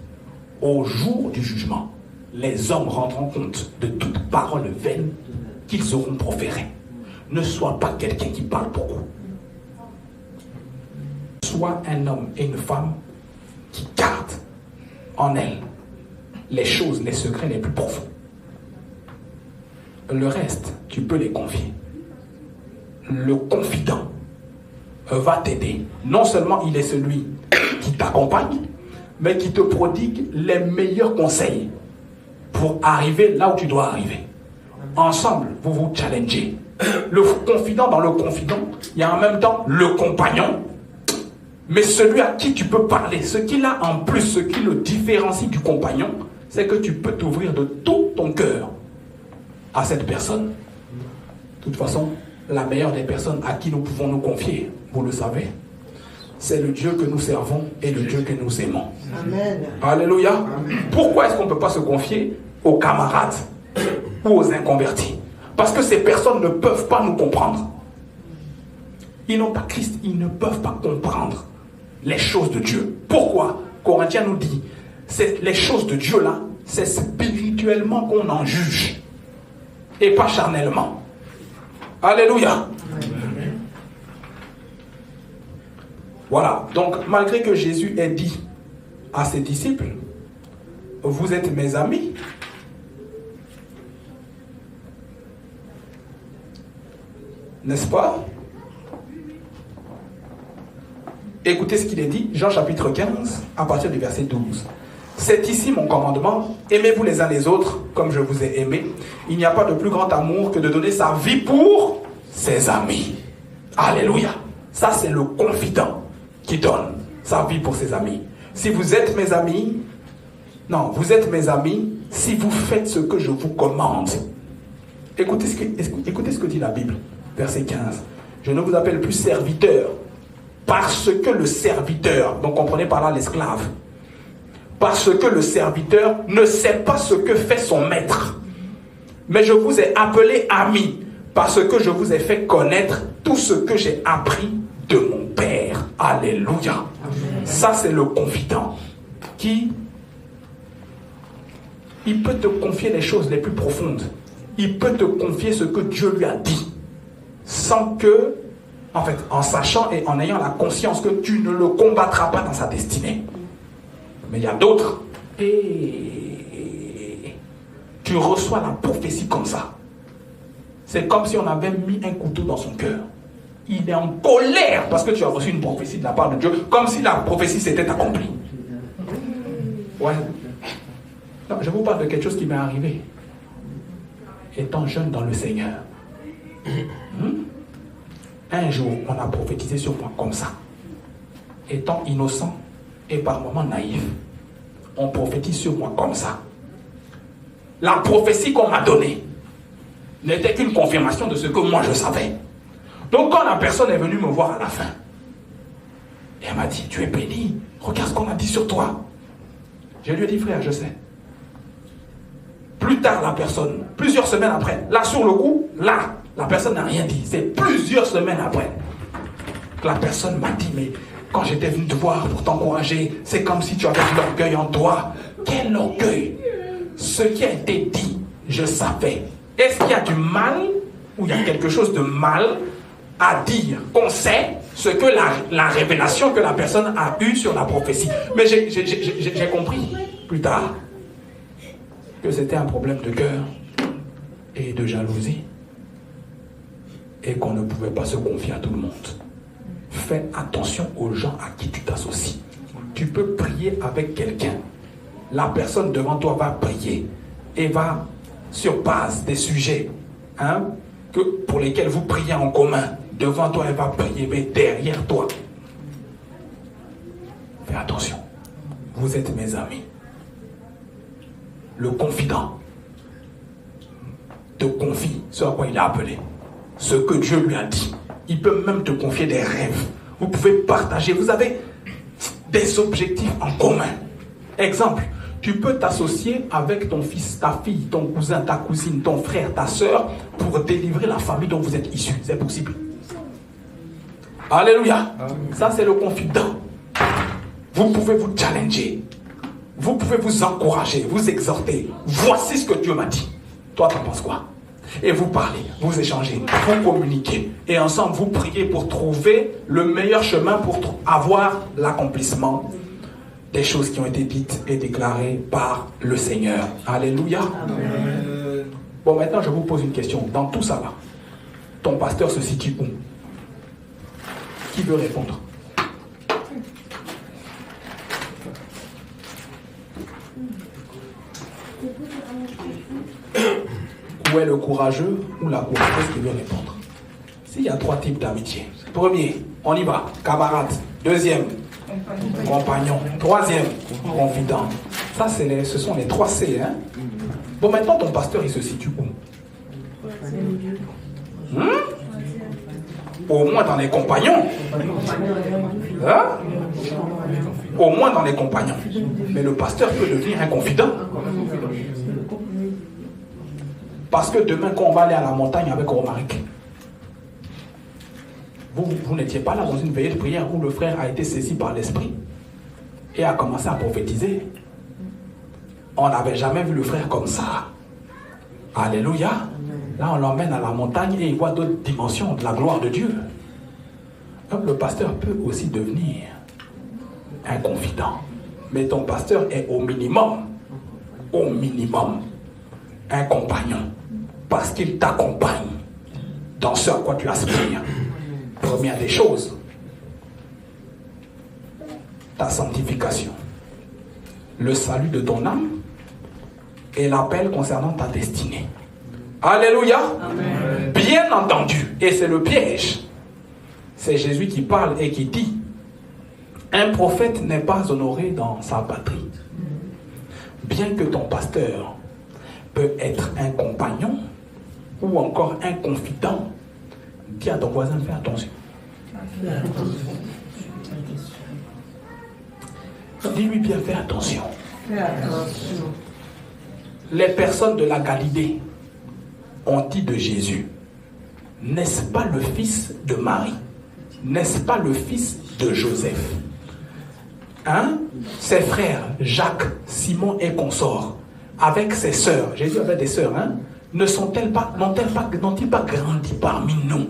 au jour du jugement, les hommes rendront compte de toute parole vaine qu'ils auront proférée. Ne sois pas quelqu'un qui parle beaucoup. Sois un homme et une femme qui gardent en elle les choses, les secrets les plus profonds. Le reste, tu peux les confier. Le confident va t'aider. Non seulement il est celui qui t'accompagne, mais qui te prodigue les meilleurs conseils pour arriver là où tu dois arriver. Ensemble, vous vous challengez. Le confident dans le confident, il y a en même temps le compagnon, mais celui à qui tu peux parler. Ce qu'il a en plus, ce qui le différencie du compagnon, c'est que tu peux t'ouvrir de tout ton cœur à cette personne. De toute façon, la meilleure des personnes à qui nous pouvons nous confier, vous le savez, c'est le Dieu que nous servons et le Dieu que nous aimons. Amen. Alléluia. Amen. Pourquoi est-ce qu'on ne peut pas se confier aux camarades ou aux inconvertis? Parce que ces personnes ne peuvent pas nous comprendre. Ils n'ont pas Christ, ils ne peuvent pas comprendre les choses de Dieu. Pourquoi? Corinthiens nous dit, c'est les choses de Dieu là, c'est spirituellement qu'on en juge et pas charnellement. Alléluia. Amen. Voilà, donc malgré que Jésus ait dit à ses disciples, vous êtes mes amis, n'est-ce pas? Écoutez ce qu'il est dit, Jean chapitre 15, à partir du verset 12. C'est ici mon commandement, aimez-vous les uns les autres comme je vous ai aimé. Il n'y a pas de plus grand amour que de donner sa vie pour ses amis. Alléluia. Ça c'est le confident qui donne sa vie pour ses amis. Si vous êtes mes amis, non, vous êtes mes amis si vous faites ce que je vous commande. Écoutez ce que dit la Bible, verset 15. Je ne vous appelle plus serviteur, parce que le serviteur, donc comprenez par là l'esclave, parce que le serviteur ne sait pas ce que fait son maître. Mais je vous ai appelé ami, parce que je vous ai fait connaître tout ce que j'ai appris de mon Père. Alléluia. Amen. Ça c'est le confident qui, il peut te confier les choses les plus profondes. Il peut te confier ce que Dieu lui a dit, sans que, en fait, en sachant et en ayant la conscience que tu ne le combattras pas dans sa destinée. Mais il y a d'autres, et tu reçois la prophétie comme ça. C'est comme si on avait mis un couteau dans son cœur. Il est en colère parce que tu as reçu une prophétie de la part de Dieu, comme si la prophétie s'était accomplie. Ouais. Non, je vous parle de quelque chose qui m'est arrivé étant jeune dans le Seigneur. Un jour, on a prophétisé sur moi comme ça. Étant innocent et par moments naïf, on prophétise sur moi comme ça. La prophétie qu'on m'a donnée n'était qu'une confirmation de ce que moi je savais. Donc quand la personne est venue me voir à la fin, et elle m'a dit, tu es béni, regarde ce qu'on a dit sur toi. Je lui ai dit, frère, je sais. Plus tard, la personne, plusieurs semaines après, là sur le coup, là, la personne n'a rien dit. C'est plusieurs semaines après que la personne m'a dit, mais quand j'étais venu te voir pour t'encourager, c'est comme si tu avais de l'orgueil en toi. Quel orgueil! Ce qui a été dit, je savais. Est-ce qu'il y a du mal ou il y a quelque chose de mal à dire qu'on sait ce que la révélation que la personne a eue sur la prophétie? Mais j'ai compris plus tard que c'était un problème de cœur et de jalousie et qu'on ne pouvait pas se confier à tout le monde. Fais attention aux gens à qui tu t'associes. Tu peux prier avec quelqu'un. La personne devant toi va prier et va, sur base des sujets pour lesquels vous priez en commun, devant toi elle va prier, mais derrière toi. Fais attention. Vous êtes mes amis. Le confident te confie ce à quoi il a appelé. Ce que Dieu lui a dit. Il peut même te confier des rêves. Vous pouvez partager. Vous avez des objectifs en commun. Exemple, tu peux t'associer avec ton fils, ta fille, ton cousin, ta cousine, ton frère, ta soeur pour délivrer la famille dont vous êtes issus. C'est possible. Alléluia. Ça, c'est le confident. Vous pouvez vous challenger. Vous pouvez vous encourager, vous exhorter. Voici ce que Dieu m'a dit. Toi, t'en penses quoi? Et vous parlez, vous échangez, vous communiquez. Et ensemble, vous priez pour trouver le meilleur chemin pour avoir l'accomplissement des choses qui ont été dites et déclarées par le Seigneur. Alléluia. Amen. Bon, maintenant, je vous pose une question. Dans tout ça, là, ton pasteur se situe où? Qui veut répondre? Où est le courageux ou la courageuse qui veut répondre? S'il y a 3 types d'amitié. Premier, on y va, camarade. Deuxième, compagnon. Troisième, confident. Ça, ce sont les 3 C. Hein? Bon, maintenant, ton pasteur, il se situe où? Au moins dans les compagnons. Hein? Au moins dans les compagnons. Mais le pasteur peut devenir un confident. Parce que demain, quand on va aller à la montagne avec Romaric, vous n'étiez pas là dans une veillée de prière où le frère a été saisi par l'esprit et a commencé à prophétiser. On n'avait jamais vu le frère comme ça. Alléluia. Là, on l'emmène à la montagne et il voit d'autres dimensions de la gloire de Dieu. Donc, le pasteur peut aussi devenir un confident. Mais ton pasteur est au minimum, un compagnon. Parce qu'il t'accompagne dans ce à quoi tu aspires. Première des choses, ta sanctification, le salut de ton âme et l'appel concernant ta destinée. Alléluia. Amen. Bien entendu, et c'est le piège. C'est Jésus qui parle et qui dit: un prophète n'est pas honoré dans sa patrie. Bien que ton pasteur peut être un compagnon ou encore un confident, dis à ton voisin, fais attention. Dis-lui bien, fais attention. Les personnes de la Galilée ont dit de Jésus: n'est-ce pas le fils de Marie? N'est-ce pas le fils de Joseph? Hein? Ses frères, Jacques, Simon et consorts, avec ses sœurs, Jésus avait des sœurs, hein? N'ont-ils pas grandi parmi nous?